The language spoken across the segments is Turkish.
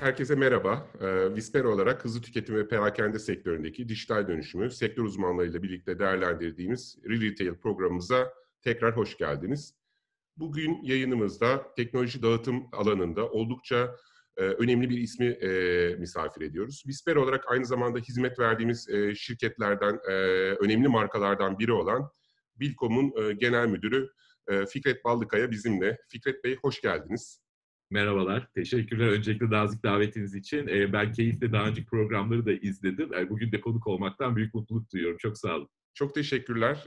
Herkese merhaba. Vispero olarak hızlı tüketim ve perakende sektöründeki dijital dönüşümü sektör uzmanlarıyla birlikte değerlendirdiğimiz Re-Retail programımıza tekrar hoş geldiniz. Bugün yayınımızda teknoloji dağıtım alanında oldukça önemli bir ismi misafir ediyoruz. Vispero olarak aynı zamanda hizmet verdiğimiz şirketlerden, önemli markalardan biri olan Bilkom'un genel müdürü Fikret Ballıkaya bizimle. Fikret Bey hoş geldiniz. Merhabalar, teşekkürler öncelikle nazik davetiniz için. Ben keyifle daha önceki programları da izledim. Bugün de konuk olmaktan büyük mutluluk duyuyorum. Çok sağ olun. Çok teşekkürler.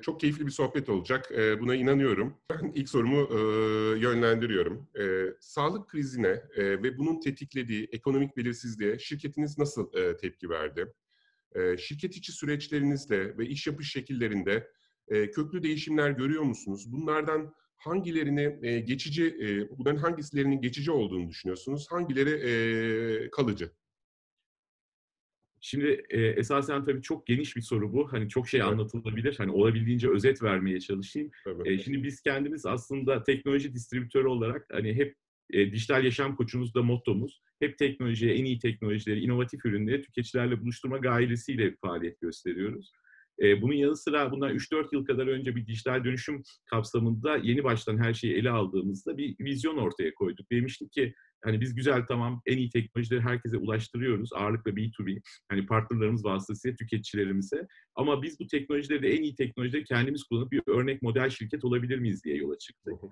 Çok keyifli bir sohbet olacak. Buna inanıyorum. Ben ilk sorumu yönlendiriyorum. Sağlık krizine ve bunun tetiklediği ekonomik belirsizliğe şirketiniz nasıl tepki verdi? Şirket içi süreçlerinizde ve iş yapış şekillerinde köklü değişimler görüyor musunuz? Bunların hangilerinin geçici olduğunu düşünüyorsunuz? Hangileri kalıcı? Şimdi esasen tabii çok geniş bir soru bu. Hani çok şey Evet, anlatılabilir. Hani olabildiğince özet vermeye çalışayım. tabii. Şimdi biz kendimiz aslında teknoloji distribütörü olarak hani hep dijital yaşam koçumuz da mottomuz. Hep teknolojiye, en iyi teknolojileri, inovatif ürünleri tüketicilerle buluşturma gayesiyle faaliyet gösteriyoruz. Bunun yanı sıra bundan 3-4 yıl kadar önce bir dijital dönüşüm kapsamında yeni baştan her şeyi ele aldığımızda bir vizyon ortaya koyduk. Demiştik ki hani biz güzel tamam en iyi teknolojileri herkese ulaştırıyoruz. Ağırlıkla B2B hani partnerlerimiz vasıtasıyla tüketicilerimize. Ama biz bu teknolojileri de en iyi teknolojileri kendimiz kullanıp bir örnek model şirket olabilir miyiz diye yola Hı çıktık. hı.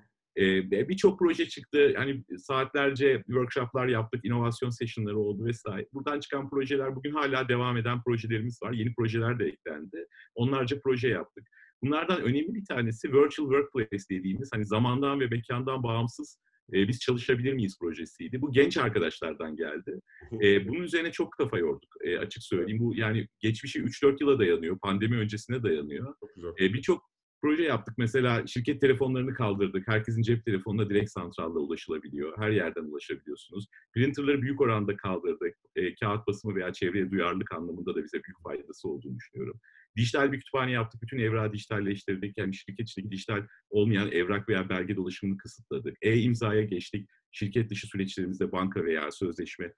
Birçok proje çıktı. Hani saatlerce workshoplar yaptık, inovasyon session'ları oldu vesaire. Buradan çıkan projeler bugün hala devam eden projelerimiz var. Yeni projeler de eklendi. Onlarca proje yaptık. Bunlardan önemli bir tanesi Virtual Workplace dediğimiz hani zamandan ve mekandan bağımsız biz çalışabilir miyiz projesiydi. Bu genç arkadaşlardan geldi. Bunun üzerine çok kafa yorduk açık Evet, söyleyeyim. Bu yani geçmişi 3-4 yıla dayanıyor. Pandemi öncesine dayanıyor. çok güzel. Birçok proje yaptık. Mesela şirket telefonlarını kaldırdık. Herkesin cep telefonuna direkt santralla ulaşılabiliyor. Her yerden ulaşabiliyorsunuz. Printerları büyük oranda kaldırdık. Kağıt basımı veya çevreye duyarlılık anlamında da bize büyük faydası olduğunu düşünüyorum. Dijital bir kütüphane yaptık. Bütün evrağı dijitalleştirdik. Yani şirket içindeki dijital olmayan evrak veya belge dolaşımını kısıtladık. E-imzaya geçtik. Şirket dışı süreçlerimizde banka veya sözleşme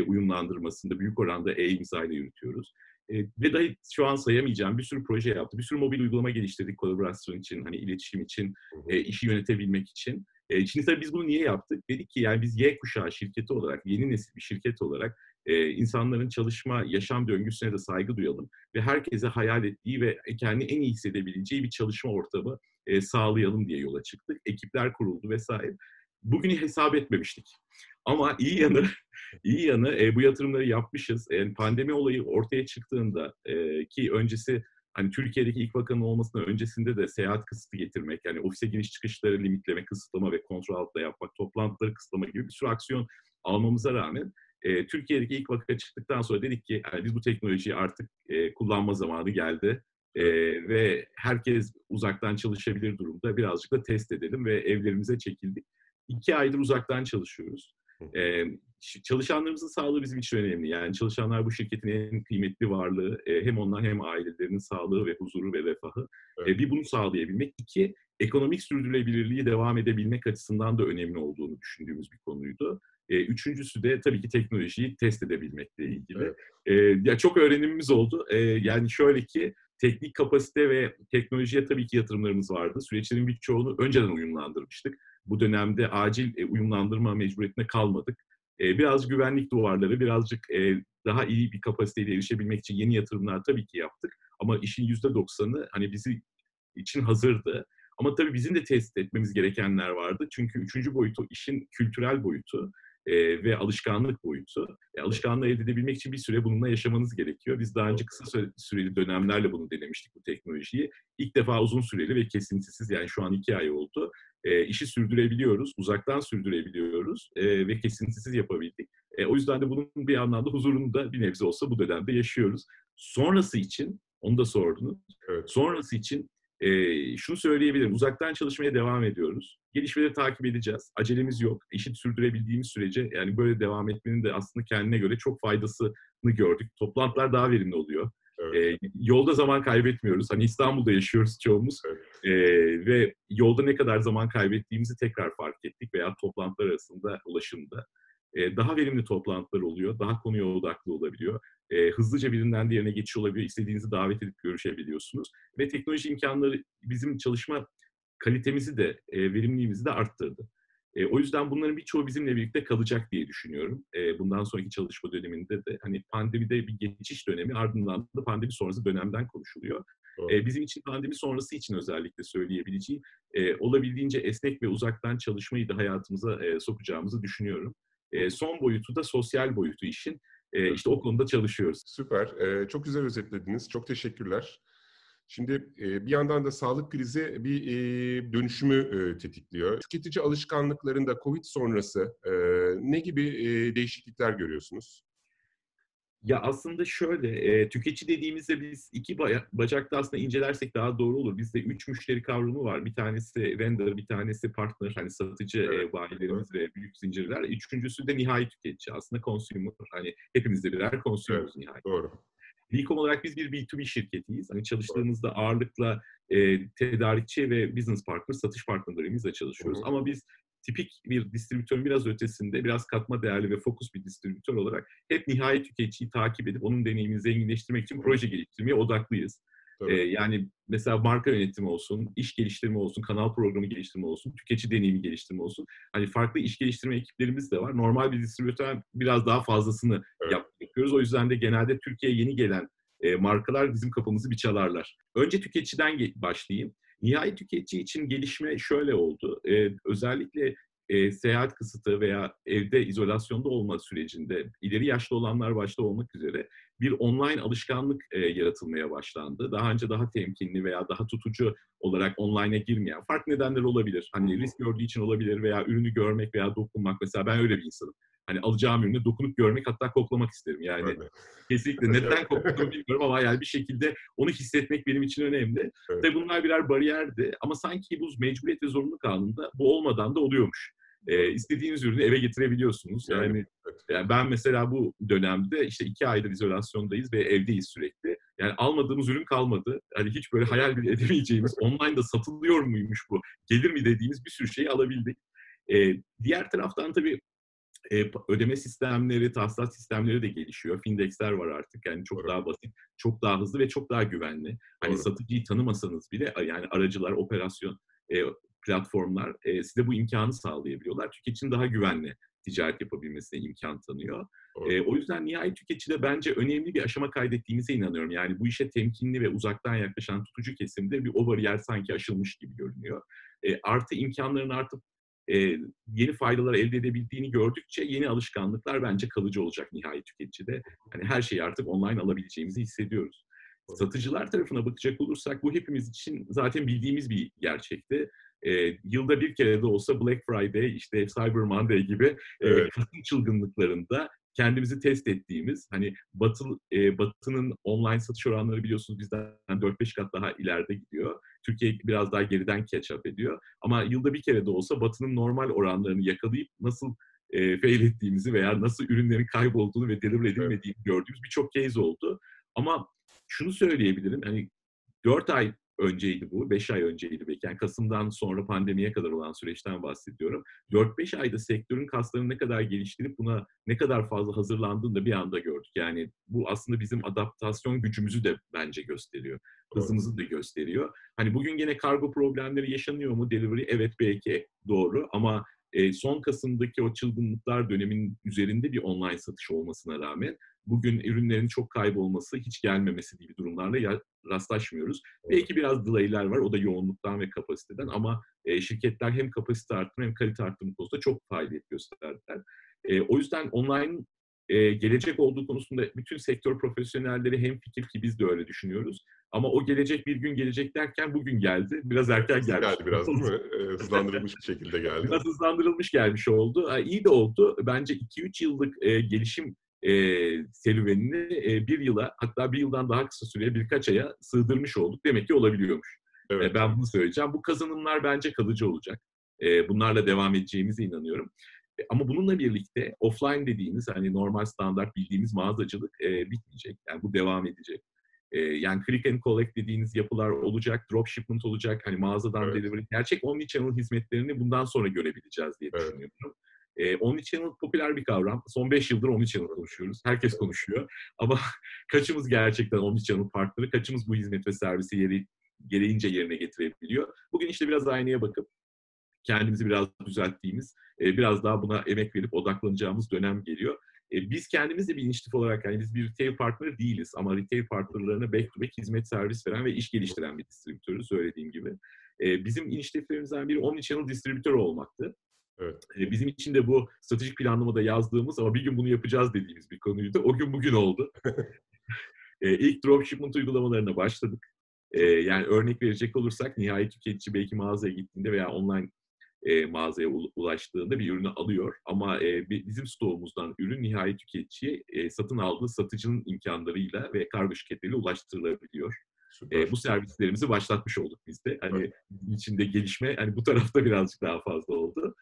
uyumlandırmasında büyük oranda e-imza ile yürütüyoruz. Ve dahi şu an sayamayacağım bir sürü proje yaptık. Bir sürü mobil uygulama geliştirdik kolaborasyon için, hani iletişim için, Hı hı. işi yönetebilmek için. Şimdi tabii biz bunu niye yaptık? Dedik ki yani biz Y kuşağı şirketi olarak, yeni nesil bir şirket olarak insanların çalışma, yaşam döngüsüne de saygı duyalım ve herkese hayal ettiği ve kendini en iyi hissedebileceği bir çalışma ortamı sağlayalım diye yola çıktık. Ekipler kuruldu vesaire. Bugünü hesap etmemiştik. Ama iyi yanı bu yatırımları yapmışız. Yani pandemi olayı ortaya çıktığında ki öncesi hani Türkiye'deki ilk vakanın olmasının öncesinde de seyahat kısıtı getirmek, yani ofise giriş çıkışları limitleme, kısıtlama ve kontrol altında yapmak, toplantıları kısıtlama gibi bir sürü aksiyon almamıza rağmen Türkiye'deki ilk vaka çıktıktan sonra dedik ki yani biz bu teknolojiyi artık kullanma zamanı geldi. Evet. Ve herkes uzaktan çalışabilir durumda. Birazcık da test edelim ve evlerimize çekildik. 2 aydır uzaktan çalışıyoruz. Hı hı. Ee, Çalışanlarımızın sağlığı bizim için önemli. Yani çalışanlar bu şirketin en kıymetli varlığı. Hem onlar hem ailelerinin sağlığı ve huzuru ve refahı. Evet. Bir bunu sağlayabilmek. İki, ekonomik sürdürülebilirliği devam edebilmek açısından da önemli olduğunu düşündüğümüz bir konuydu. Üçüncüsü de tabii ki teknolojiyi test edebilmekle ilgili. Evet. Ya çok öğrenimimiz oldu. Yani şöyle ki teknik kapasite ve teknolojiye tabii ki yatırımlarımız vardı. Süreçlerin birçoğunu önceden uyumlandırmıştık. Bu dönemde acil uyumlandırma mecburiyetine kalmadık. Biraz güvenlik duvarları, birazcık daha iyi bir kapasiteyle erişebilmek için yeni yatırımlar tabii ki yaptık. Ama işin %90'ı hani bizi için hazırdı. Ama tabii bizim de test etmemiz gerekenler vardı. Çünkü üçüncü boyutu işin kültürel boyutu ve alışkanlık boyutu. Alışkanlığı elde edebilmek için bir süre bununla yaşamanız gerekiyor. Biz daha önce kısa süreli dönemlerle bunu denemiştik bu teknolojiyi. İlk defa uzun süreli ve kesintisiz, yani şu an 2 ay oldu. İşi sürdürebiliyoruz, uzaktan sürdürebiliyoruz ve kesintisiz yapabildik. O yüzden de bunun bir anlamda huzurunu da bir nebze olsa bu dönemde yaşıyoruz. Sonrası için, onu da sordunuz. Evet. Sonrası için şunu söyleyebilirim, uzaktan çalışmaya devam ediyoruz. Gelişmeleri takip edeceğiz. Acelemiz yok. İşi sürdürebildiğimiz sürece yani böyle devam etmenin de aslında kendine göre çok faydasını gördük. Toplantılar daha verimli oluyor. Evet. Yolda zaman kaybetmiyoruz. Hani İstanbul'da yaşıyoruz çoğumuz. Evet. Ve yolda ne kadar zaman kaybettiğimizi tekrar fark ettik veya toplantılar arasında, ulaşımda. daha verimli toplantılar oluyor, daha konuya odaklı olabiliyor. Hızlıca birinden diğerine geçiş olabiliyor, istediğinizi davet edip görüşebiliyorsunuz. Ve teknoloji imkanları bizim çalışma kalitemizi de, verimliliğimizi de arttırdı. O yüzden bunların birçoğu bizimle birlikte kalacak diye düşünüyorum. Bundan sonraki çalışma döneminde de hani pandemide bir geçiş dönemi, ardından da pandemi sonrası dönemden konuşuluyor. Doğru. Bizim için pandemi sonrası için özellikle söyleyebileceğim, olabildiğince esnek ve uzaktan çalışmayı da hayatımıza sokacağımızı düşünüyorum. Son boyutu da sosyal boyutu işin. Evet. İşte o konuda çalışıyoruz. Süper. Çok güzel özetlediniz. Çok teşekkürler. Şimdi bir yandan da sağlık krizi bir dönüşümü tetikliyor. Tüketici alışkanlıklarında COVID sonrası ne gibi değişiklikler görüyorsunuz? Ya, aslında şöyle, tüketici dediğimizde biz 2 bacakta aslında incelersek daha doğru olur. Bizde 3 müşteri kavramı var. Bir tanesi vendor, bir tanesi partner, hani satıcı, Evet, doğru. bayilerimiz ve büyük zincirler. Üçüncüsü de nihai tüketici aslında consumer. Hani hepimiz de birer Evet, consumer'ız nihayetinde. doğru. İlk olarak biz bir B2B şirketiyiz. Hani Doğru. çalıştığımızda ağırlıkla tedarikçi ve business partner, satış partnerlerimizle Hı çalışıyoruz. hı. Ama biz tipik bir distribütörün biraz ötesinde, biraz katma değerli ve fokus bir distribütör olarak hep nihai tüketiciyi takip edip onun deneyimini zenginleştirmek için Hı hı. proje geliştirmeye odaklıyız. Tabii. Yani mesela marka yönetimi olsun, iş geliştirme olsun, kanal programı geliştirme olsun, tüketici deneyimi geliştirme olsun. Hani farklı iş geliştirme ekiplerimiz de var. Normal bir distribütör biraz daha fazlasını Evet. yapıyoruz. O yüzden de genelde Türkiye'ye yeni gelen markalar bizim kapımızı bir çalarlar. Önce tüketiciden başlayayım. Nihai tüketici için gelişme şöyle oldu. Özellikle seyahat kısıtı veya evde izolasyonda olma sürecinde ileri yaşlı olanlar başta olmak üzere bir online alışkanlık yaratılmaya başlandı. Daha önce daha temkinli veya daha tutucu olarak online'a girmeyen farklı nedenler olabilir. Hı Hani hı. risk gördüğü için olabilir veya ürünü görmek veya dokunmak. Mesela ben öyle bir insanım. Hani alacağım ürünü dokunup görmek hatta koklamak isterim. Yani Ben de. kesinlikle. Neden koktuğumu bilmiyorum ama yani bir şekilde onu hissetmek benim için önemli. Evet. Tabii bunlar birer bariyerdi ama sanki bu mecburiyet ve zorunluluk anında bu olmadan da oluyormuş. Doğru. İstediğiniz ürünü eve getirebiliyorsunuz. Yani, Yani, evet. ben mesela bu dönemde işte 2 aydır izolasyondayız ve evdeyiz sürekli. Yani almadığımız ürün kalmadı. Hani hiç böyle hayal bile edemeyeceğimiz, online'da satılıyor muymuş bu, gelir mi dediğimiz bir sürü şeyi alabildik. Diğer taraftan tabii ödeme sistemleri, tahsilat sistemleri de gelişiyor. Findex'ler var artık. Yani çok Doğru. daha basit, çok daha hızlı ve çok daha güvenli. Hani Doğru. satıcıyı tanımasanız bile yani aracılar, operasyon platformlar size bu imkânı sağlayabiliyorlar. Tüketicinin daha güvenli ticaret yapabilmesine imkân tanıyor. Doğru. O yüzden nihai tüketicide bence önemli bir aşama kaydettiğimize inanıyorum. Yani bu işe temkinli ve uzaktan yaklaşan tutucu kesimde bir o bariyer sanki aşılmış gibi görünüyor. Artı imkânların artıp yeni faydalar elde edebildiğini gördükçe yeni alışkanlıklar bence kalıcı olacak nihai tüketicide. Hani her şeyi artık online alabileceğimizi hissediyoruz. Doğru. Satıcılar tarafına bakacak olursak bu hepimiz için zaten bildiğimiz bir gerçekti. Yılda bir kere de olsa Black Friday, işte Cyber Monday gibi Evet. Kasım çılgınlıklarında kendimizi test ettiğimiz, hani Batı'nın online satış oranları biliyorsunuz bizden 4-5 kat daha ileride gidiyor. Türkiye biraz daha geriden catch up ediyor. Ama yılda bir kere de olsa Batı'nın normal oranlarını yakalayıp nasıl fail ettiğimizi veya nasıl ürünlerin kaybolduğunu ve deliver Evet. edilmediğini gördüğümüz birçok case oldu. Ama şunu söyleyebilirim, hani 4 ay önceydi bu, 5 ay önceydi belki. Yani Kasım'dan sonra pandemiye kadar olan süreçten bahsediyorum. 4-5 ayda sektörün kaslarını ne kadar geliştirip buna ne kadar fazla hazırlandığını da bir anda gördük. Yani bu aslında bizim adaptasyon gücümüzü de bence gösteriyor. Doğru. Hızımızı da gösteriyor. Hani bugün gene kargo problemleri yaşanıyor mu? Delivery evet belki doğru ama son Kasım'daki o çılgınlıklar döneminin üzerinde bir online satış olmasına rağmen bugün ürünlerin çok kaybolması, hiç gelmemesi gibi durumlarla rastlaşmıyoruz. Doğru. Belki biraz delay'ler var, o da yoğunluktan ve kapasiteden ama şirketler hem kapasite arttırma hem kalite arttırma konusunda çok faaliyet gösterdiler. O yüzden online'ın gelecek olduğu konusunda bütün sektör profesyonelleri hemfikir ki biz de öyle düşünüyoruz. Ama o gelecek bir gün gelecek derken bugün geldi. Biraz erken Hızlı gelmiş. geldi biraz değil mi? Hızlandırılmış bir şekilde geldi. Biraz hızlandırılmış gelmiş oldu. İyi de oldu. Bence 2-3 yıllık gelişim serüvenini bir yıla hatta bir yıldan daha kısa süreye birkaç aya sığdırmış olduk. Demek ki olabiliyormuş. Evet. Ben bunu söyleyeceğim. Bu kazanımlar bence kalıcı olacak. Bunlarla devam edeceğimize inanıyorum. Ama bununla birlikte offline dediğimiz hani normal standart bildiğimiz mağazacılık bitmeyecek. Yani bu devam edecek. Yani click and collect dediğiniz yapılar olacak, dropshipment olacak, hani mağazadan Evet. delivery, gerçek omnichannel hizmetlerini bundan sonra görebileceğiz diye Evet. düşünüyorum. Omnichannel popüler bir kavram. Son 5 yıldır Omnichannel konuşuyoruz. Herkes konuşuyor. Ama kaçımız gerçekten Omnichannel partneri, kaçımız bu hizmet ve servisi gereğince yerine getirebiliyor? Bugün işte biraz aynaya bakıp kendimizi biraz düzelttiğimiz, biraz daha buna emek verip odaklanacağımız dönem geliyor. Biz kendimiz de bir inisiyatif olarak, yani biz bir retail partner değiliz ama retail partnerlarına back to back hizmet servis veren ve iş geliştiren bir distribütörüz, söylediğim gibi. Bizim inisiyatiflerimizden biri Omnichannel distribütörü olmaktı. Evet. Bizim için de bu stratejik planlamada yazdığımız ama bir gün bunu yapacağız dediğimiz bir konuydu. O gün bugün oldu. İlk dropshipment uygulamalarına başladık. Yani örnek verecek olursak nihai tüketici belki mağazaya gittiğinde veya online mağazaya ulaştığında bir ürünü alıyor. Ama bizim stoğumuzdan ürün nihai tüketiciye satın aldığı satıcının imkanlarıyla ve kargo şirketleriyle ulaştırılabiliyor. Süper. Bu servislerimizi başlatmış olduk biz de. Hani Evet. içinde gelişme hani bu tarafta birazcık daha fazla oldu.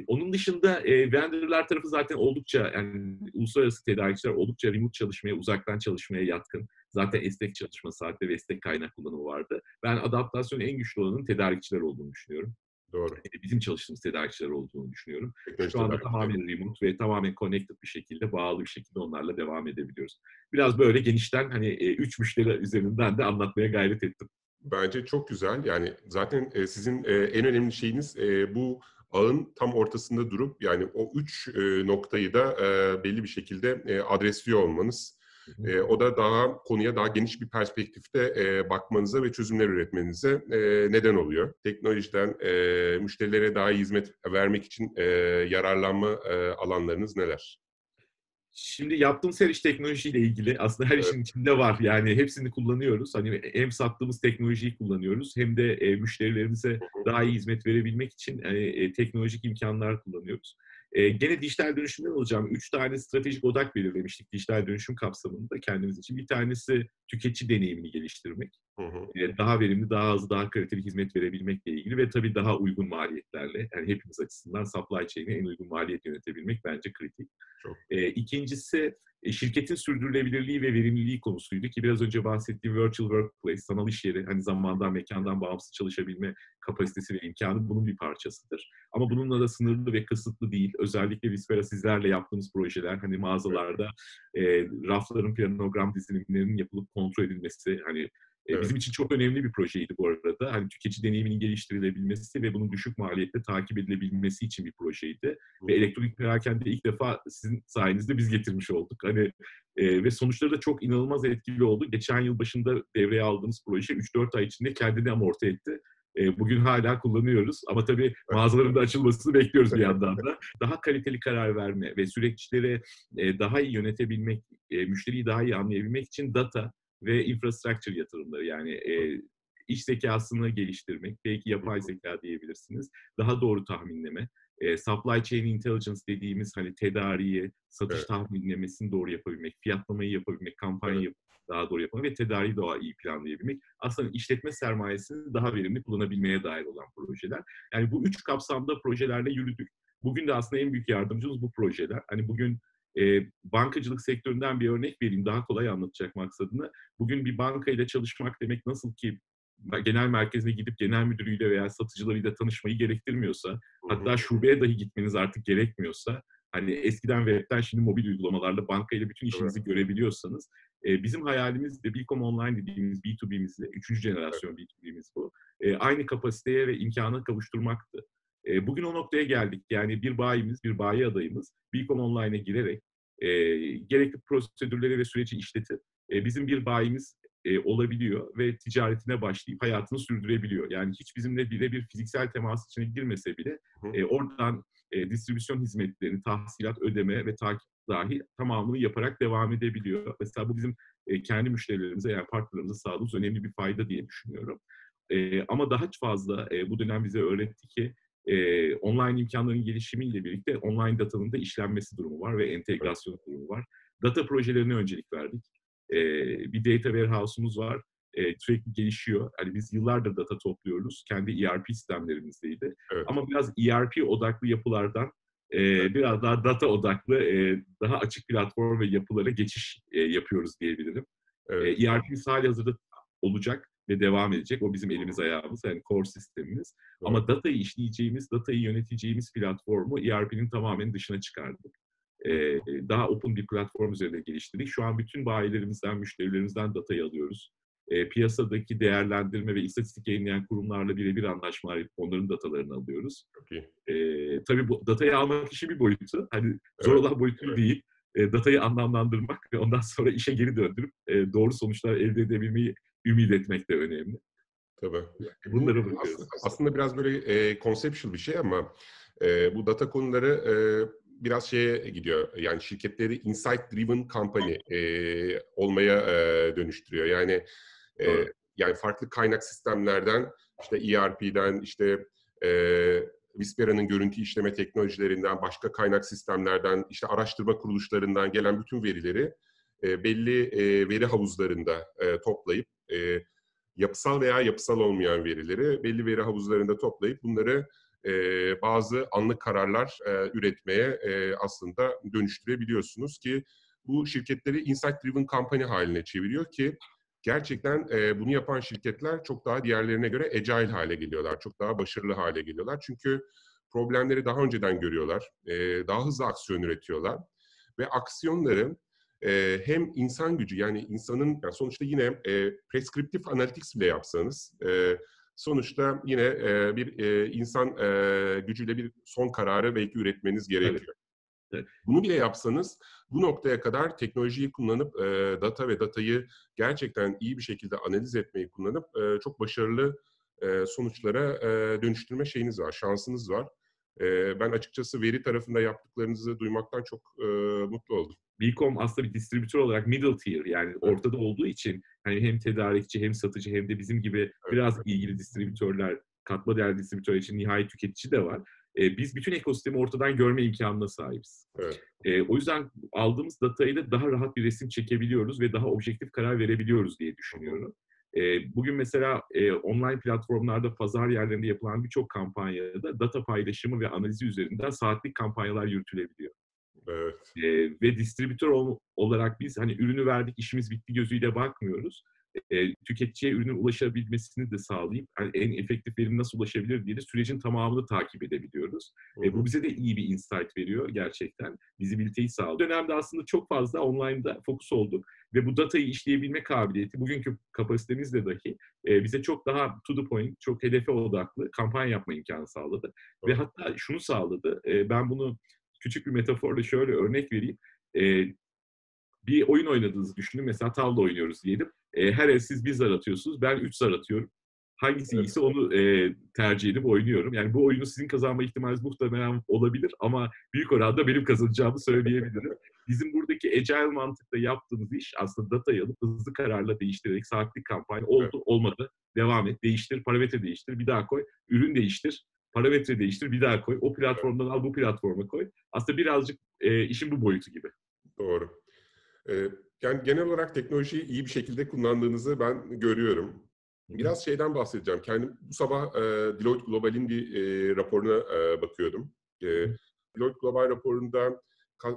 Onun dışında vendorlar tarafı zaten oldukça, yani uluslararası tedarikçiler oldukça remote çalışmaya, uzaktan çalışmaya yatkın. Zaten esnek çalışma saati ve esnek kaynak kullanımı vardı. Ben adaptasyonun en güçlü olanın tedarikçiler olduğunu düşünüyorum. Doğru. Bizim çalıştığımız tedarikçiler olduğunu düşünüyorum. Teknoloji Şu anda tedarikçileri. tamamen remote ve tamamen connected bir şekilde, bağlı bir şekilde onlarla devam edebiliyoruz. Biraz böyle genişten hani 3 müşteri üzerinden de anlatmaya gayret ettim. Bence çok güzel. Yani zaten sizin en önemli şeyiniz bu ağın tam ortasında durup yani o üç noktayı da belli bir şekilde adresliyor olmanız. O da konuya daha geniş bir perspektifte bakmanıza ve çözümler üretmenize neden oluyor. Teknolojiden müşterilere daha iyi hizmet vermek için yararlanma alanlarınız neler? Şimdi yaptığımız her iş teknolojiyle ilgili. Aslında her Evet. işin içinde var. Yani hepsini kullanıyoruz. Hani hem sattığımız teknolojiyi kullanıyoruz hem de müşterilerimize daha iyi hizmet verebilmek için teknolojik imkanlar kullanıyoruz. Gene dijital dönüşümden alacağım. 3 tane stratejik odak belirlemiştik dijital dönüşüm kapsamında kendimiz için. Bir tanesi tüketici deneyimini geliştirmek. Hı hı. Daha verimli, daha hızlı, daha kaliteli hizmet verebilmekle ilgili ve tabii daha uygun maliyetlerle. Yani hepimiz açısından supply chain'i en uygun maliyet yönetebilmek bence kritik. Çok. İkincisi şirketin sürdürülebilirliği ve verimliliği konusuydu ki biraz önce bahsettiğim virtual workplace, sanal iş yeri, hani zamandan, mekandan bağımsız çalışabilme kapasitesi ve imkanı bunun bir parçasıdır. Ama bununla da sınırlı ve kısıtlı değil. Özellikle Vispera sizlerle yaptığımız projeler, hani mağazalarda rafların planogram dizilimlerinin yapılıp kontrol edilmesi, hani Evet. bizim için çok önemli bir projeydi bu arada. Hani tüketici deneyiminin geliştirilebilmesi ve bunun düşük maliyetle takip edilebilmesi için bir projeydi. Ve elektronik perakende ilk defa sizin sayenizde biz getirmiş olduk. Hani ve sonuçları da çok inanılmaz etkili oldu. Geçen yıl başında devreye aldığımız proje 3-4 ay içinde kendini amorti etti. Bugün hala kullanıyoruz ama tabii mağazaların da açılmasını bekliyoruz bir yandan da. Daha kaliteli karar verme ve süreçleri daha iyi yönetebilmek, müşteriyi daha iyi anlayabilmek için data ve infrastructure yatırımları, yani iş zekasını geliştirmek, belki yapay zeka diyebilirsiniz, daha doğru tahminleme, supply chain intelligence dediğimiz hani tedariği, satış tahminlemesini doğru yapabilmek, fiyatlamayı yapabilmek, kampanyayı daha doğru yapabilmek ve tedariği daha iyi planlayabilmek. Aslında işletme sermayesini daha verimli kullanabilmeye dair olan projeler. Yani bu 3 kapsamda projelerle yürüdük. Bugün de aslında en büyük yardımcımız bu projeler. Hani bugün bankacılık sektöründen bir örnek vereyim, daha kolay anlatacak maksadını. Bugün bir bankayla çalışmak demek nasıl ki genel merkezine gidip genel müdürüyle veya satıcılarıyla tanışmayı gerektirmiyorsa, hatta şubeye dahi gitmeniz artık gerekmiyorsa, hani eskiden webten şimdi mobil uygulamalarla bankayla bütün işinizi görebiliyorsanız, bizim hayalimiz de Bilkom Online dediğimiz B2B'mizle, 3. jenerasyon B2B'miz bu, aynı kapasiteye ve imkana kavuşturmaktı. Bugün o noktaya geldik. Yani bir bayimiz, bir bayi adayımız Bilkom Online'e girerek gerekli prosedürleri ve süreci işletip bizim bir bayimiz olabiliyor ve ticaretine başlayıp hayatını sürdürebiliyor. Yani hiç bizimle birebir fiziksel temas içine girmese bile oradan distribüsyon hizmetlerini, tahsilat, ödeme ve takip dahil tamamını yaparak devam edebiliyor. Mesela bu bizim kendi müşterilerimize, yani partnerlerimize sağladığımız önemli bir fayda diye düşünüyorum. Ama daha fazla bu dönem bize öğretti ki online imkanların gelişimiyle birlikte online datanın da işlenmesi durumu var ve entegrasyon durumu var. Data projelerine öncelik verdik. Bir data warehouse'umuz var. Sürekli gelişiyor. Hani biz yıllardır data topluyoruz. Kendi ERP sistemlerimizdeydi. Evet. Ama biraz ERP odaklı yapılardan biraz daha data odaklı, daha açık platform ve yapılara geçiş yapıyoruz diyebilirim. Evet. ERP'miz halihazırda olacak. ve devam edecek. O bizim elimiz ayağımız, yani core sistemimiz. Evet. Ama datayı işleyeceğimiz, datayı yöneteceğimiz platformu ERP'nin tamamen dışına çıkardık. Daha open bir platform üzerinde geliştirdik. Şu an bütün bayilerimizden, müşterilerimizden datayı alıyoruz. Piyasadaki değerlendirme ve istatistik yayınlayan kurumlarla birebir anlaşmalar yapıp onların datalarını alıyoruz. Çok iyi. Tabii bu datayı almak işi bir boyutu. Hani zor Evet. olan boyutu değil. Datayı anlamlandırmak ve ondan sonra işe geri döndürüp doğru sonuçlar elde edebilmeyi ümit etmek de önemli. Tabii. Bu Bunlara bakıyoruz. aslında biraz böyle conceptual bir şey ama bu data konuları biraz şeye gidiyor. Yani şirketleri insight driven company olmaya dönüştürüyor. Yani Doğru. yani farklı kaynak sistemlerden, işte ERP'den, işte Vispera'nın görüntü işleme teknolojilerinden, başka kaynak sistemlerden, işte araştırma kuruluşlarından gelen bütün verileri belli veri havuzlarında toplayıp yapısal veya yapısal olmayan verileri belli veri havuzlarında toplayıp bunları bazı anlık kararlar üretmeye aslında dönüştürebiliyorsunuz ki bu şirketleri insight driven company haline çeviriyor ki gerçekten bunu yapan şirketler çok daha diğerlerine göre agile hale geliyorlar. Çok daha başarılı hale geliyorlar. Çünkü problemleri daha önceden görüyorlar. Daha hızlı aksiyon üretiyorlar. Ve aksiyonları hem insan gücü, yani insanın, yani sonuçta yine prescriptive analytics bile yapsanız sonuçta yine bir insan gücüyle bir son kararı belki üretmeniz Evet. gerekiyor. Evet. Bunu bile yapsanız bu noktaya kadar teknolojiyi kullanıp data ve datayı gerçekten iyi bir şekilde analiz etmeyi kullanıp çok başarılı sonuçlara dönüştürme şeyiniz var, şansınız var. Ben açıkçası veri tarafında yaptıklarınızı duymaktan çok mutlu oldum. Bcom aslında bir distribütör olarak middle tier, yani Evet, ortada olduğu için hani hem tedarikçi hem satıcı hem de bizim gibi evet, biraz ilgili distribütörler, katma değerli distribütörler için nihai tüketici de var. Biz bütün ekosistemi ortadan görme imkanına sahibiz. evet. O yüzden aldığımız datayla daha rahat bir resim çekebiliyoruz ve daha objektif karar verebiliyoruz diye düşünüyorum. Bugün mesela online platformlarda, pazar yerlerinde yapılan birçok kampanyada data paylaşımı ve analizi üzerinden saatlik kampanyalar yürütülebiliyor. Evet, Ve distribütör olarak biz hani ürünü verdik, işimiz bitti gözüyle bakmıyoruz. Tüketiciye ürünün ulaşabilmesini de sağlayıp hani en efektif verim nasıl ulaşabilir diye de sürecin tamamını takip edebiliyoruz. hı Bu hı, bize de iyi bir insight veriyor gerçekten. Visibility'yi sağlıyor. Bu dönemde aslında çok fazla online'da fokus olduk ve bu datayı işleyebilme kabiliyeti bugünkü kapasitemizle dahi bize çok daha to the point, çok hedefe odaklı kampanya yapma imkanı sağladı. Ve doğru. hatta şunu sağladı, ben bunu küçük bir metaforla şöyle örnek vereyim. Bir oyun oynadığınızı düşünün. Mesela tavla oynuyoruz diyelim. Her el siz bir zar atıyorsunuz. Ben 3 zar atıyorum. Hangisi iyiyse Evet, onu tercih edip oynuyorum. Yani bu oyunu sizin kazanma ihtimaliniz muhtemelen olabilir ama büyük oranda benim kazanacağımı söyleyebilirim. Bizim buradaki agile mantıkla yaptığımız iş aslında datayı alıp hızlı kararla değiştirerek saatlik kampanya evet, oldu, olmadı, devam et, değiştir, parametre değiştir, bir daha koy, ürün değiştir, parametre değiştir, bir daha koy, o evet, platformdan al bu platforma koy. Aslında birazcık işin bu boyutu gibi. doğru. Ee, Yani genel olarak teknolojiyi iyi bir şekilde kullandığınızı ben görüyorum. Biraz şeyden bahsedeceğim. Kendim bu sabah Deloitte Global'in bir raporuna bakıyordum. E, Deloitte Global raporunda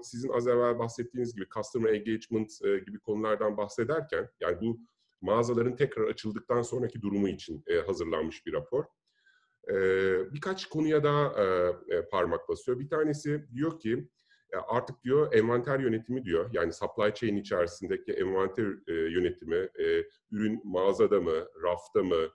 sizin az evvel bahsettiğiniz gibi customer engagement gibi konulardan bahsederken, yani bu mağazaların tekrar açıldıktan sonraki durumu için hazırlanmış bir rapor. Birkaç konuya daha parmak basıyor. Bir tanesi diyor ki artık diyor envanter yönetimi diyor. Yani supply chain içerisindeki envanter yönetimi, ürün mağazada mı, rafta mı,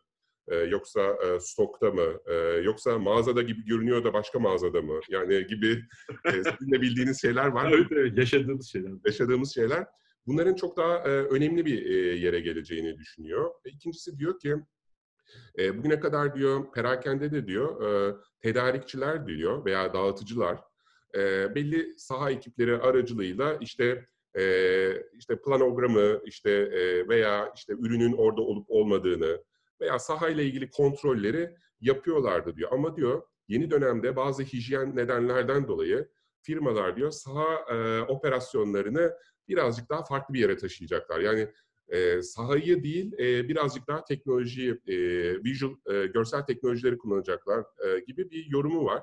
yoksa stokta mı, yoksa mağazada gibi görünüyor da başka mağazada mı? Yani gibi sizin de bildiğiniz şeyler var. Evet, evet, yaşadığımız şeyler. Yaşadığımız şeyler. Bunların çok daha önemli bir yere geleceğini düşünüyor. İkincisi diyor ki bugüne kadar diyor perakende de diyor tedarikçiler diyor veya dağıtıcılar belli saha ekipleri aracılığıyla işte planogramı işte veya işte ürünün orada olup olmadığını veya sahayla ilgili kontrolleri yapıyorlardı diyor. Ama diyor yeni dönemde bazı hijyen nedenlerden dolayı firmalar diyor saha operasyonlarını birazcık daha farklı bir yere taşıyacaklar. Yani sahayı değil, birazcık daha teknolojiyi, görsel teknolojileri kullanacaklar gibi bir yorumu var.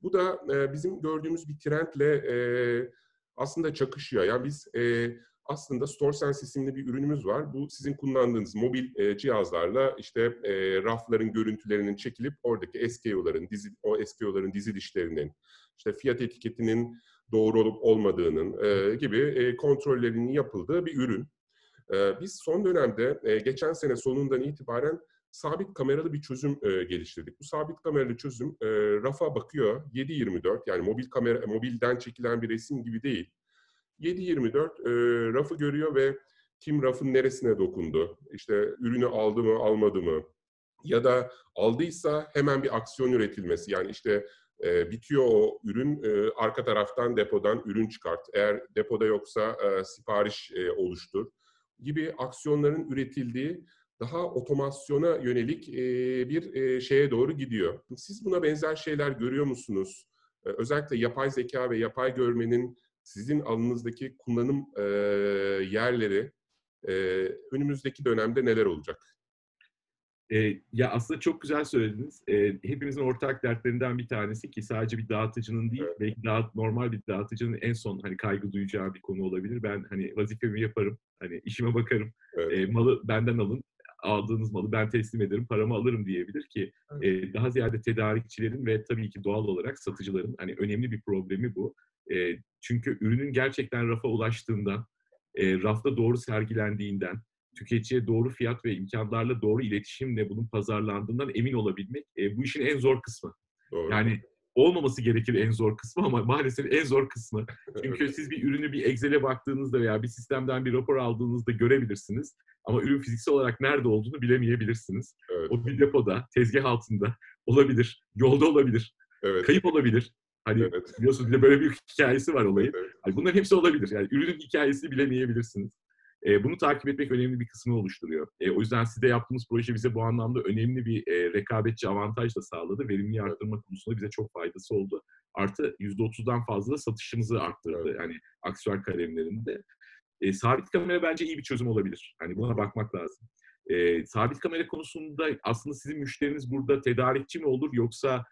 Bu da bizim gördüğümüz bir trendle aslında çakışıyor. Yani biz aslında StoreSense isimli bir ürünümüz var. Bu sizin kullandığınız mobil cihazlarla işte rafların görüntülerinin çekilip oradaki o SKU'ların dizilişlerinin, işte fiyat etiketinin doğru olup olmadığının gibi kontrollerinin yapıldığı bir ürün. Biz son dönemde geçen sene sonundan itibaren sabit kameralı bir çözüm geliştirdik. Bu sabit kameralı çözüm rafa bakıyor 7/24, yani mobilden çekilen bir resim gibi değil. 7/24 rafı görüyor ve kim rafın neresine dokundu, işte ürünü aldı mı almadı mı, ya da aldıysa hemen bir aksiyon üretilmesi. Yani işte bitiyor o ürün, arka taraftan depodan ürün çıkart. Eğer depoda yoksa sipariş oluştur gibi aksiyonların üretildiği, daha otomasyona yönelik bir şeye doğru gidiyor. Siz buna benzer şeyler görüyor musunuz? Özellikle yapay zeka ve yapay görmenin sizin alanınızdaki kullanım yerleri önümüzdeki dönemde neler olacak? Ya aslında çok güzel söylediniz. Hepimizin ortak dertlerinden bir tanesi ki sadece bir dağıtıcının değil, Evet, belki normal bir dağıtıcının en son hani kaygı duyacağı bir konu olabilir. Ben hani vazifemi yaparım, hani işime bakarım, evet, malı benden alın, aldığınız malı ben teslim ederim, paramı alırım diyebilir ki evet, daha ziyade tedarikçilerin ve tabii ki doğal olarak satıcıların hani önemli bir problemi bu. Çünkü ürünün gerçekten rafa ulaştığından, rafta doğru sergilendiğinden, tüketiciye doğru fiyat ve imkanlarla doğru iletişimle bunun pazarlandığından emin olabilmek bu işin en zor kısmı. doğru. Yani olmaması gerekir en zor kısmı ama maalesef en zor kısmı. Evet, Çünkü siz bir ürünü bir Excel'e baktığınızda veya bir sistemden bir rapor aldığınızda görebilirsiniz. Ama ürün fiziksel olarak nerede olduğunu bilemeyebilirsiniz. evet, O bir depoda, tezgah altında olabilir, yolda olabilir, evet, kayıp olabilir. Hani evet, biliyorsunuz bir de böyle bir hikayesi var evet, olayın. evet, Hani bunların hepsi olabilir. Yani ürünün hikayesini bilemeyebilirsiniz. Bunu takip etmek önemli bir kısmını oluşturuyor. O yüzden sizde yaptığımız proje bize bu anlamda önemli bir rekabetçi avantaj da sağladı. Verimliliği evet, arttırma konusunda bize çok faydası oldu. Artı %30'dan fazla da satışımızı evet. arttırdı. Yani aksiyonel kalemlerinde. Sabit kamera bence iyi bir çözüm olabilir. Hani Hı buna hı. bakmak lazım. Sabit kamera konusunda aslında sizin müşteriniz burada tedarikçi mi olur yoksa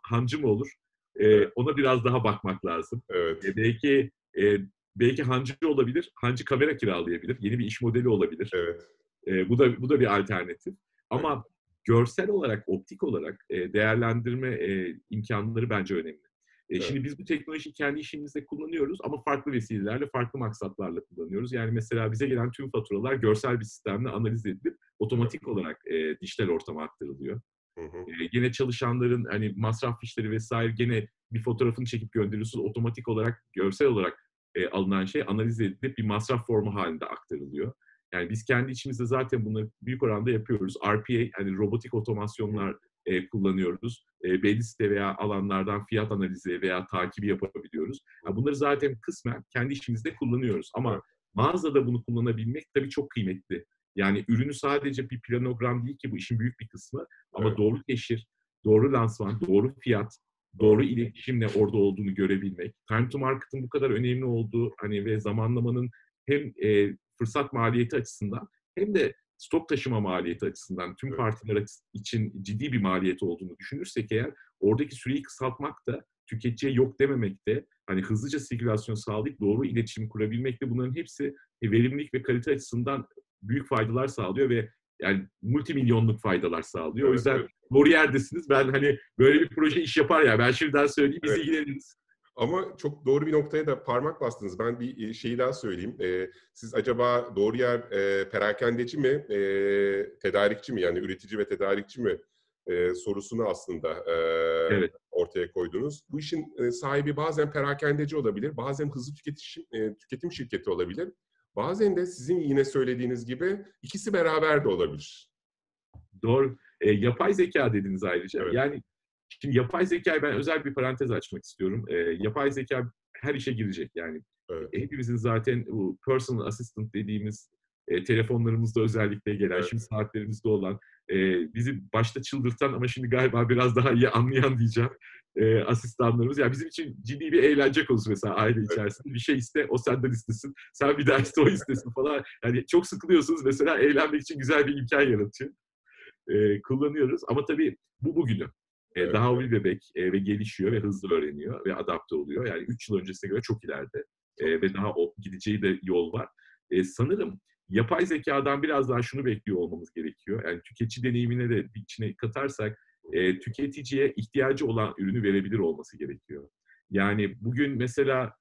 hancı mı olur? Evet, Ona biraz daha bakmak lazım. evet, Belki belki hancı olabilir, hancı kamera kiralayabilir, yeni bir iş modeli olabilir. evet, Bu da bir alternatif. evet, Ama görsel olarak, optik olarak değerlendirme imkanları bence önemli. evet. Şimdi biz bu teknolojiyi kendi işimizde kullanıyoruz ama farklı vesilelerle, farklı maksatlarla kullanıyoruz. Yani mesela bize gelen tüm faturalar görsel bir sistemle analiz edilip Evet. otomatik olarak dijital ortama aktarılıyor. Hı hı. Gene çalışanların hani masraf fişleri vesaire gene bir fotoğrafını çekip gönderiyorsunuz. Otomatik olarak, görsel olarak alınan şey analiz edilip bir masraf formu halinde aktarılıyor. Yani biz kendi içimizde zaten bunu büyük oranda yapıyoruz. RPA, hani robotik Hı hı. otomasyonlar kullanıyoruz. Belli site veya alanlardan fiyat analizi veya takibi yapabiliyoruz. Hı. Bunları zaten kısmen kendi işimizde kullanıyoruz. Ama Evet, mağazada bunu kullanabilmek tabii çok kıymetli. Yani ürünü sadece bir planogram değil ki bu işin büyük bir kısmı. Ama evet, doğru teşhir, doğru lansman, doğru fiyat, doğru doğru. iletişimle orada olduğunu görebilmek, time to market'ın bu kadar önemli olduğu hani ve zamanlamanın hem fırsat maliyeti açısından hem de stok taşıma maliyeti açısından tüm Evet, partiler için ciddi bir maliyeti olduğunu düşünürsek eğer oradaki süreyi kısaltmak da tüketiciye yok dememek de hani hızlıca sirkülasyon sağlayıp doğru iletişim kurabilmek de bunların hepsi verimlilik ve kalite açısından büyük faydalar sağlıyor ve yani multimilyonluk faydalar sağlıyor. O evet, yüzden evet. doğru yerdesiniz. Ben hani böyle bir proje iş yapar ya. Ben şimdiden söyleyeyim biz Evet. ilgileniriz. Ama çok doğru bir noktaya da parmak bastınız. Ben bir şeyi daha söyleyeyim. Siz acaba doğru yer perakendeci mi, tedarikçi mi, yani üretici ve tedarikçi mi sorusunu aslında Evet. ortaya koydunuz. Bu işin sahibi bazen perakendeci olabilir, bazen hızlı tüketim şirketi olabilir. Bazen de sizin yine söylediğiniz gibi ikisi beraber de olabilir. Doğru. Yapay zeka dediniz ayrıca. Evet, Yani şimdi yapay zekayı ben özel bir parantez açmak istiyorum. Yapay zeka her işe girecek. Yani evet, hepimizin zaten bu personal assistant dediğimiz telefonlarımızda özellikle gelen, evet, şimdi saatlerimizde olan, bizi başta çıldırtan ama şimdi galiba biraz daha iyi anlayan diyeceğim asistanlarımız. Yani bizim için ciddi bir eğlence konusu mesela aile evet, içerisinde. Bir şey iste, o senden istesin. Sen bir daha iste, o istesin falan. Yani çok sıkılıyorsunuz mesela eğlenmek için güzel bir imkan yaratıyor. Kullanıyoruz. Ama tabii bu bugünü. evet, Daha o bir bebek ve gelişiyor ve hızlı öğreniyor ve adapte oluyor. Yani 3 yıl öncesine göre çok ileride. Çok ve daha gideceği de yol var. Sanırım yapay zekadan biraz daha şunu bekliyor olmamız gerekiyor. Yani tüketici deneyimine de içine katarsak, tüketiciye ihtiyacı olan ürünü verebilir olması gerekiyor. Yani bugün mesela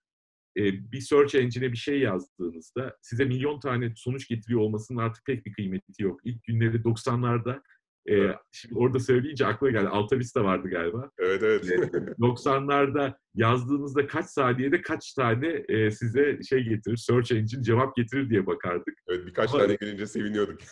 bir search engine'e bir şey yazdığınızda size milyon tane sonuç getiriyor olmasının artık pek bir kıymeti yok. İlk günleri 90'larda, evet. şimdi orada söyleyince aklıma geldi. Alta Vista vardı galiba. Evet, evet. 90'larda yazdığınızda kaç saniyede kaç tane size şey getirir, search engine cevap getirir diye bakardık. Evet, birkaç Ama tane gelince seviniyorduk.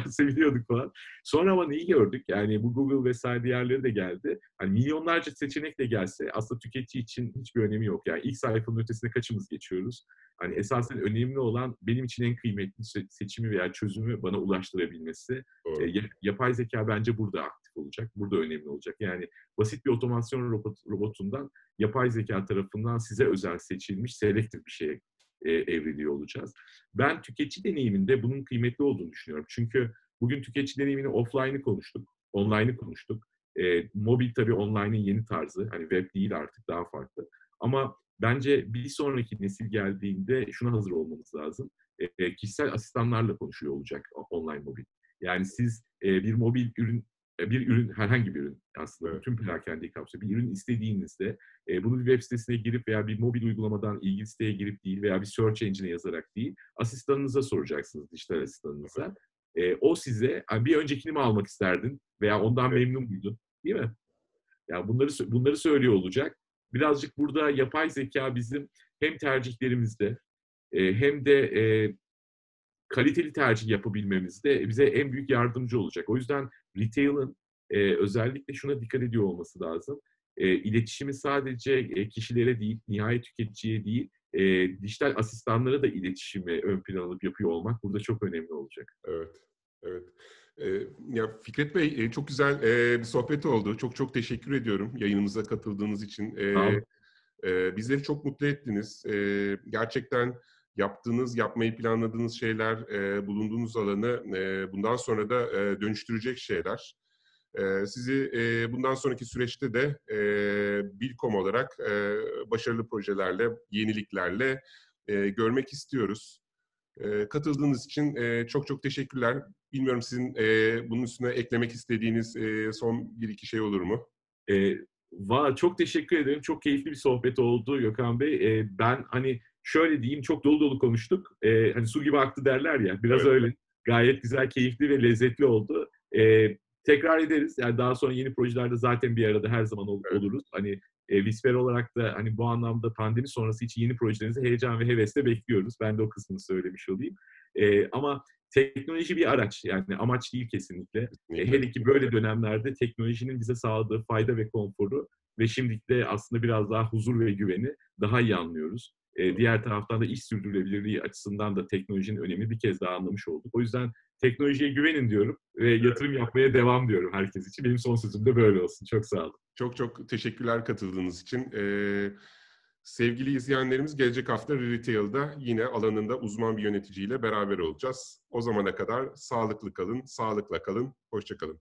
seviniyorduk falan. Sonra ama neyi gördük? Yani bu Google vesaire diğerleri de geldi. Hani milyonlarca seçenek de gelse aslında tüketici için hiçbir önemi yok. Yani ilk sayfanın ötesine kaçımız geçiyoruz? Hani esasen önemli olan benim için en kıymetli seçimi veya çözümü bana ulaştırabilmesi. Doğru. Yapay zeka bence burada aktif olacak. Burada önemli olacak. Yani basit bir otomasyon robotundan yapay zeka tarafından size özel seçilmiş selektif bir şeye evriliyor olacağız. Ben tüketici deneyiminde bunun kıymetli olduğunu düşünüyorum. Çünkü bugün tüketici deneyimini offline'ı konuştuk, online'ı konuştuk. Mobil tabii online'ın yeni tarzı. Hani web değil artık, daha farklı. Ama bence bir sonraki nesil geldiğinde şuna hazır olmamız lazım. Kişisel asistanlarla konuşuyor olacak online mobil. Yani siz bir mobil ürün, bir ürün, herhangi bir ürün aslında Evet. bütün perakende kapsıyor. Bir ürün istediğinizde bunu bir web sitesine girip veya bir mobil uygulamadan ilgili siteye girip değil veya bir search engine'e yazarak değil, asistanınıza soracaksınız, dijital asistanınıza. O size bir öncekini mi almak isterdin veya ondan Evet. memnun muydun, değil mi? Yani bunları söylüyor olacak. Birazcık burada yapay zeka bizim hem tercihlerimizde hem de kaliteli tercih yapabilmemizde bize en büyük yardımcı olacak. O yüzden retail'ın özellikle şuna dikkat ediyor olması lazım. İletişimi sadece kişilere değil, nihayet tüketiciye değil, dijital asistanlara da iletişimi ön plana alıp yapıyor olmak burada çok önemli olacak. Evet, evet. Ya Fikret Bey, çok güzel bir sohbet oldu. Çok çok teşekkür ediyorum yayınımıza katıldığınız için. Sağ olun. Bizleri çok mutlu ettiniz. Gerçekten yapmayı planladığınız şeyler, bulunduğunuz alanı bundan sonra da dönüştürecek şeyler. Sizi bundan sonraki süreçte de Bilkom olarak başarılı projelerle, yeniliklerle görmek istiyoruz. Katıldığınız için çok çok teşekkürler. Bilmiyorum sizin bunun üstüne eklemek istediğiniz son bir iki şey olur mu? Çok teşekkür ederim. Çok keyifli bir sohbet oldu Gökhan Bey. Ben hani şöyle diyeyim, çok dolu dolu konuştuk. Hani su gibi aktı derler ya, biraz Evet, öyle. Gayet güzel, keyifli ve lezzetli oldu. Tekrar ederiz. Yani daha sonra yeni projelerde zaten bir arada her zaman evet. oluruz. Hani Visper olarak da hani bu anlamda pandemi sonrası için yeni projelerinizi heyecan ve hevesle bekliyoruz. Ben de o kısmını söylemiş olayım. Ama teknoloji bir araç, yani amaç değil kesinlikle. Kesinlikle. Hele ki böyle dönemlerde teknolojinin bize sağladığı fayda ve konforu ve şimdilik de aslında biraz daha huzur ve güveni daha iyi anlıyoruz. Diğer taraftan da iş sürdürülebilirliği açısından da teknolojinin önemini bir kez daha anlamış olduk. O yüzden teknolojiye güvenin diyorum ve yatırım yapmaya devam diyorum herkes için. Benim son sözüm de böyle olsun. Çok sağ olun. Çok çok teşekkürler katıldığınız için. Sevgili izleyenlerimiz, gelecek hafta Retail'da yine alanında uzman bir yöneticiyle beraber olacağız. O zamana kadar sağlıklı kalın, sağlıkla kalın, hoşça kalın.